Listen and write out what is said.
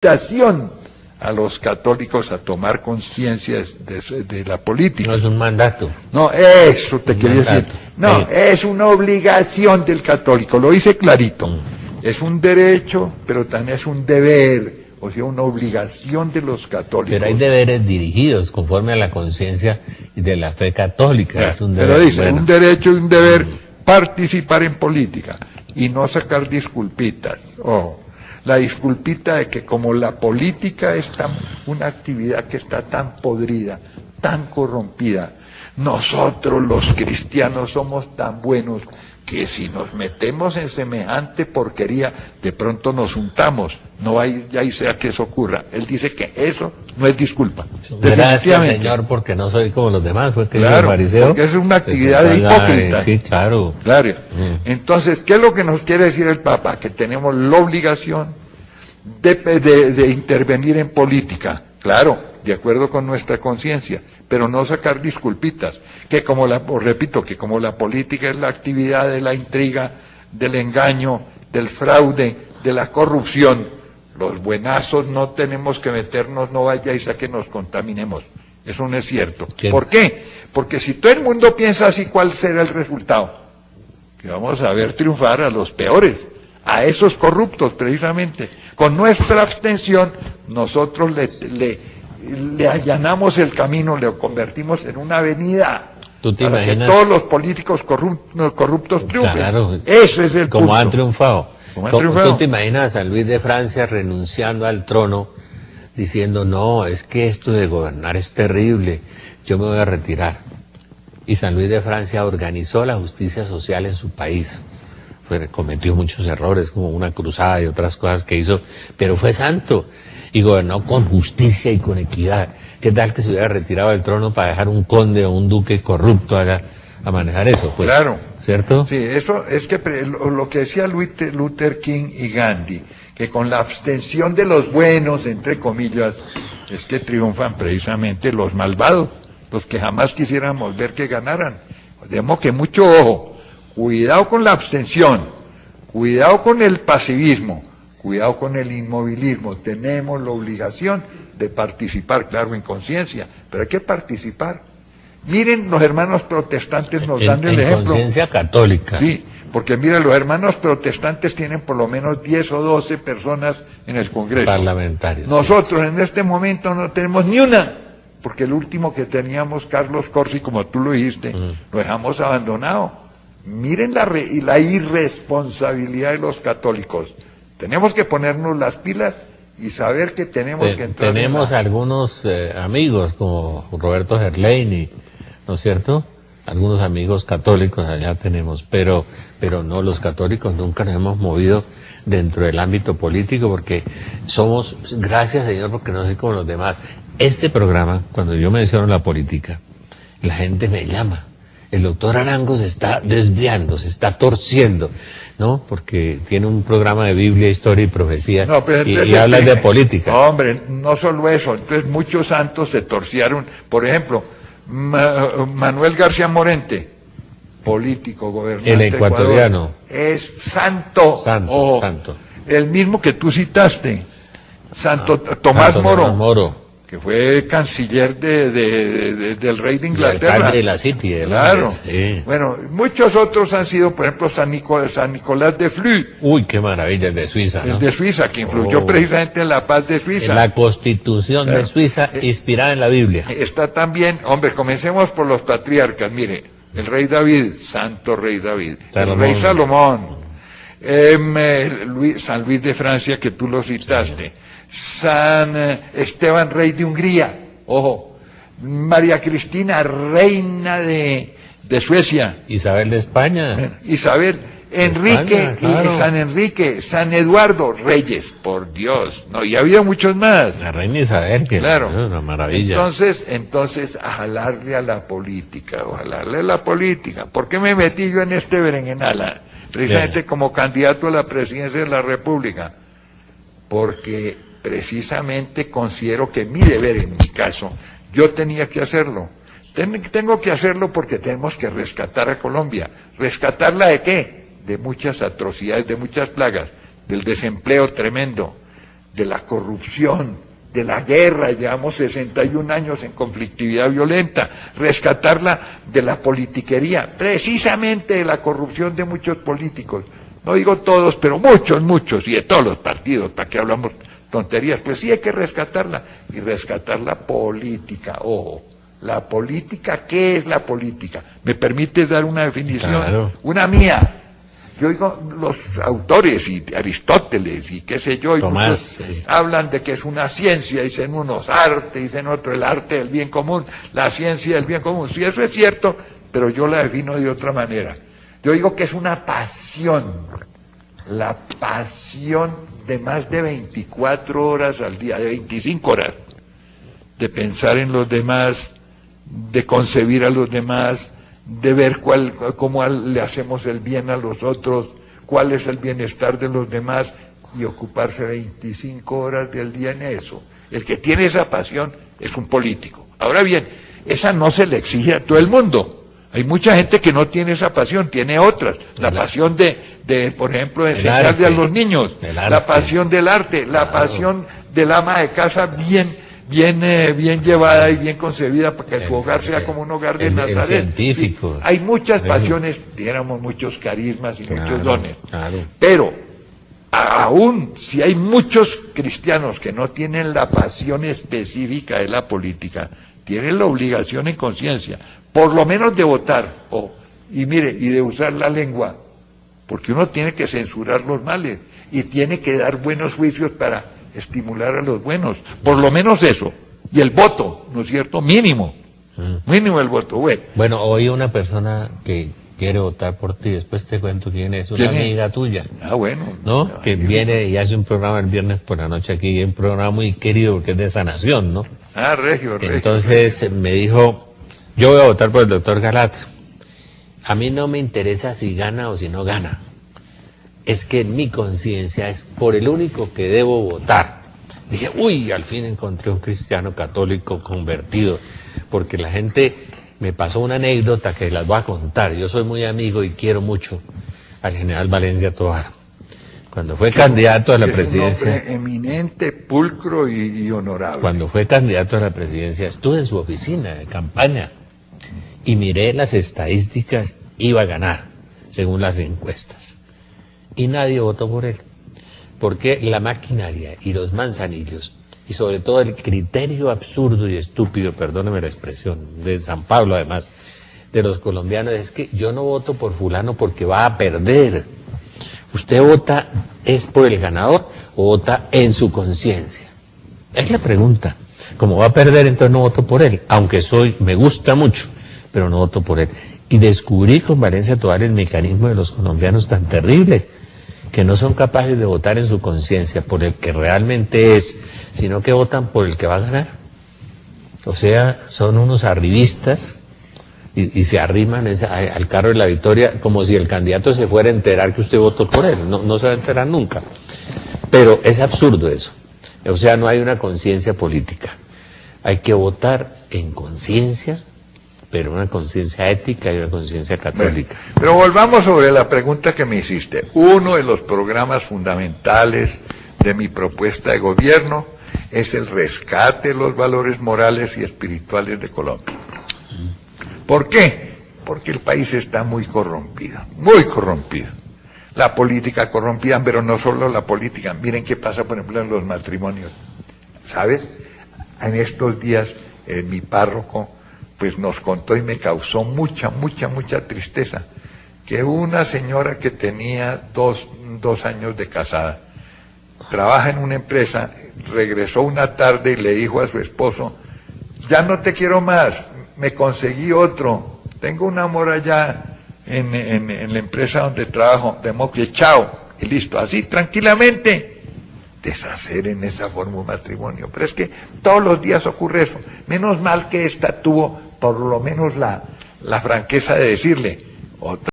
invitación a los católicos a tomar conciencia de la política. No es un mandato. No, eso te quería decir. Mandato. No, es una obligación del católico, lo hice clarito. Es un derecho, pero también es un deber, o sea, una obligación de los católicos. Pero hay deberes dirigidos conforme a la conciencia de la fe católica. Es un deber. Pero dice, un derecho y un deber participar en política y no sacar disculpitas. La disculpita de que como la política es una actividad que está tan podrida, tan corrompida, nosotros los cristianos somos tan buenos que si nos metemos en semejante porquería, de pronto nos untamos. No hay, ya sea que eso ocurra. Él dice que eso no es disculpa. Gracias, Señor, porque no soy como los demás. Fue que claro, fariseo, porque es una actividad de hipócrita. Sí, claro. Claro. Entonces, ¿qué es lo que nos quiere decir el Papa? Que tenemos la obligación de intervenir en política. Claro, de acuerdo con nuestra conciencia, pero no sacar disculpitas, que repito, que como la política es la actividad de la intriga, del engaño, del fraude, de la corrupción, los buenazos no tenemos que meternos, no vayáis a que nos contaminemos. Eso no es cierto. ¿Quién? ¿Por qué? Porque si todo el mundo piensa así, ¿cuál será el resultado? Que vamos a ver triunfar a los peores, a esos corruptos precisamente. Con nuestra abstención, nosotros le allanamos el camino, le convertimos en una avenida. ¿Tú te para imaginas? Que todos los políticos corruptos triunfen. Claro. Ese es el como punto. Han triunfado. ¿Tú te imaginas a San Luis de Francia renunciando al trono, diciendo, no, es que esto de gobernar es terrible, yo me voy a retirar? Y San Luis de Francia organizó la justicia social en su país. Cometió muchos errores, como una cruzada y otras cosas que hizo, pero fue santo y gobernó con justicia y con equidad. ¿Qué tal que se hubiera retirado del trono para dejar un conde o un duque corrupto a manejar eso? Pues, claro. ¿Cierto? Sí, eso es que lo que decía Luther King y Gandhi, que con la abstención de los buenos, entre comillas, es que triunfan precisamente los malvados, los que jamás quisiéramos ver que ganaran. De modo que mucho ojo, cuidado con la abstención, cuidado con el pasivismo, cuidado con el inmovilismo. Tenemos la obligación de participar, claro, en conciencia, pero hay que participar. Miren, los hermanos protestantes nos dan el ejemplo. En conciencia católica. Sí, porque miren, los hermanos protestantes tienen por lo menos 10 o 12 personas en el Congreso. Parlamentarios. Nosotros en este momento no tenemos ni una, porque el último que teníamos, Carlos Corsi, como tú lo dijiste, lo dejamos abandonado. Miren la irresponsabilidad de los católicos. Tenemos que ponernos las pilas y saber que tenemos que entrar. Tenemos algunos amigos como Roberto Gerlain, ¿no es cierto? Algunos amigos católicos allá tenemos, pero no, los católicos nunca nos hemos movido dentro del ámbito político porque somos, gracias Señor, porque no soy como los demás. Este programa, cuando yo menciono la política, la gente me llama. El doctor Arango se está desviando, se está torciendo, ¿no? Porque tiene un programa de Biblia, Historia y Profecía, no, y habla de política. No, hombre, no solo eso. Entonces muchos santos se torcieron. Por ejemplo, Manuel García Morente, político, gobernante el ecuatoriano. Ecuador, es santo. Santo. El mismo que tú citaste, Tomás Moro. Que fue canciller del rey de Inglaterra. El alcalde de la City. Claro. Sí. Bueno, muchos otros han sido, por ejemplo, San Nicolás de Flü. Uy, qué maravilla, el de Suiza, ¿no? El de Suiza, que influyó precisamente en la paz de Suiza. En la Constitución de Suiza, inspirada en la Biblia. Está también, hombre, comencemos por los patriarcas. Mire, el rey David, santo rey David. Salomón. El rey Salomón. San Luis de Francia, que tú lo citaste. San Esteban, rey de Hungría, ojo, María Cristina, reina de Suecia, Isabel de España, Isabel, Enrique, España, claro. Y San Enrique, San Eduardo, reyes, por Dios, no, y había muchos más. La reina Isabel, que claro, es una maravilla. Entonces, a jalarle a la política, ¿por qué me metí yo en este berenjenal? Precisamente como candidato a la presidencia de la República, porque precisamente considero que mi deber, en mi caso, yo tenía que hacerlo. Tengo que hacerlo porque tenemos que rescatar a Colombia. ¿Rescatarla de qué? De muchas atrocidades, de muchas plagas, del desempleo tremendo, de la corrupción, de la guerra, llevamos 61 años en conflictividad violenta, rescatarla de la politiquería, precisamente de la corrupción de muchos políticos, no digo todos, pero muchos, y de todos los partidos, ¿para qué hablamos tonterías? Pues sí hay que rescatarla, y rescatar la política, ojo, la política, ¿qué es la política? ¿Me permite dar una definición? Claro. Una mía. Yo digo, los autores, y Aristóteles, y qué sé yo, y Tomás, muchos sí. hablan de que es una ciencia, dicen unos arte, dicen otro el arte del bien común, la ciencia del bien común. Sí, eso es cierto, pero yo la defino de otra manera. Yo digo que es una pasión, la pasión de más de 24 horas al día, de 25 horas, de pensar en los demás, de concebir a los demás, de ver cómo le hacemos el bien a los otros, cuál es el bienestar de los demás, y ocuparse 25 horas del día en eso. El que tiene esa pasión es un político. Ahora bien, esa no se le exige a todo el mundo. Hay mucha gente que no tiene esa pasión, tiene otras. La pasión de por ejemplo, enseñarle a los niños, la pasión del arte, la pasión del ama de casa bien llevada y bien concebida para que su hogar sea como un hogar de Nazaret. Científico. Sí, hay muchas pasiones, diéramos muchos carismas y muchos dones. Claro. Pero aún si hay muchos cristianos que no tienen la pasión específica de la política, tienen la obligación en conciencia, por lo menos de votar, y mire, y de usar la lengua, porque uno tiene que censurar los males y tiene que dar buenos juicios para estimular a los buenos, por lo menos eso, y el voto, ¿no es cierto? Mínimo el voto, güey. Bueno, hoy una persona que quiere votar por ti, después te cuento quién es, una amiga tuya. Ah, bueno. ¿No? Que viene y hace un programa el viernes por la noche aquí, un programa muy querido porque es de sanación, ¿no? Ah, regio. Entonces me dijo, yo voy a votar por el doctor Galat. A mí no me interesa si gana o si no gana. Es que en mi conciencia es por el único que debo votar. Dije, uy, al fin encontré un cristiano católico convertido, porque la gente me pasó una anécdota que las voy a contar. Yo soy muy amigo y quiero mucho al general Valencia Tovar. Cuando fue candidato a la presidencia... Es un hombre eminente, pulcro y honorable. Cuando fue candidato a la presidencia, estuve en su oficina de campaña y miré las estadísticas, iba a ganar, según las encuestas. Y nadie votó por él, porque la maquinaria y los manzanillos, y sobre todo el criterio absurdo y estúpido, perdóneme la expresión, de San Pablo además, de los colombianos, es que yo no voto por fulano porque va a perder. ¿Usted vota es por el ganador o vota en su conciencia? Es la pregunta. Como va a perder, entonces no voto por él, aunque me gusta mucho, pero no voto por él. Y descubrí con Valencia Tovar el mecanismo de los colombianos tan terrible, que no son capaces de votar en su conciencia por el que realmente es, sino que votan por el que va a ganar. O sea, son unos arribistas y se arriman al carro de la victoria como si el candidato se fuera a enterar que usted votó por él. No se va a enterar nunca. Pero es absurdo eso. O sea, no hay una conciencia política. Hay que votar en conciencia, pero una conciencia ética y una conciencia católica. Bueno, pero volvamos sobre la pregunta que me hiciste. Uno de los programas fundamentales de mi propuesta de gobierno es el rescate de los valores morales y espirituales de Colombia. ¿Por qué? Porque el país está muy corrompido, muy corrompido. La política corrompida, pero no solo la política. Miren qué pasa, por ejemplo, en los matrimonios. ¿Sabes? En estos días, mi párroco pues nos contó y me causó mucha tristeza, que una señora que tenía dos años de casada, trabaja en una empresa, regresó una tarde y le dijo a su esposo, ya no te quiero más, me conseguí otro, tengo un amor allá en la empresa donde trabajo, de modo que chao, y listo, así tranquilamente. Deshacer en esa forma un matrimonio, pero es que todos los días ocurre eso. Menos mal que esta tuvo por lo menos la franqueza de decirle, otra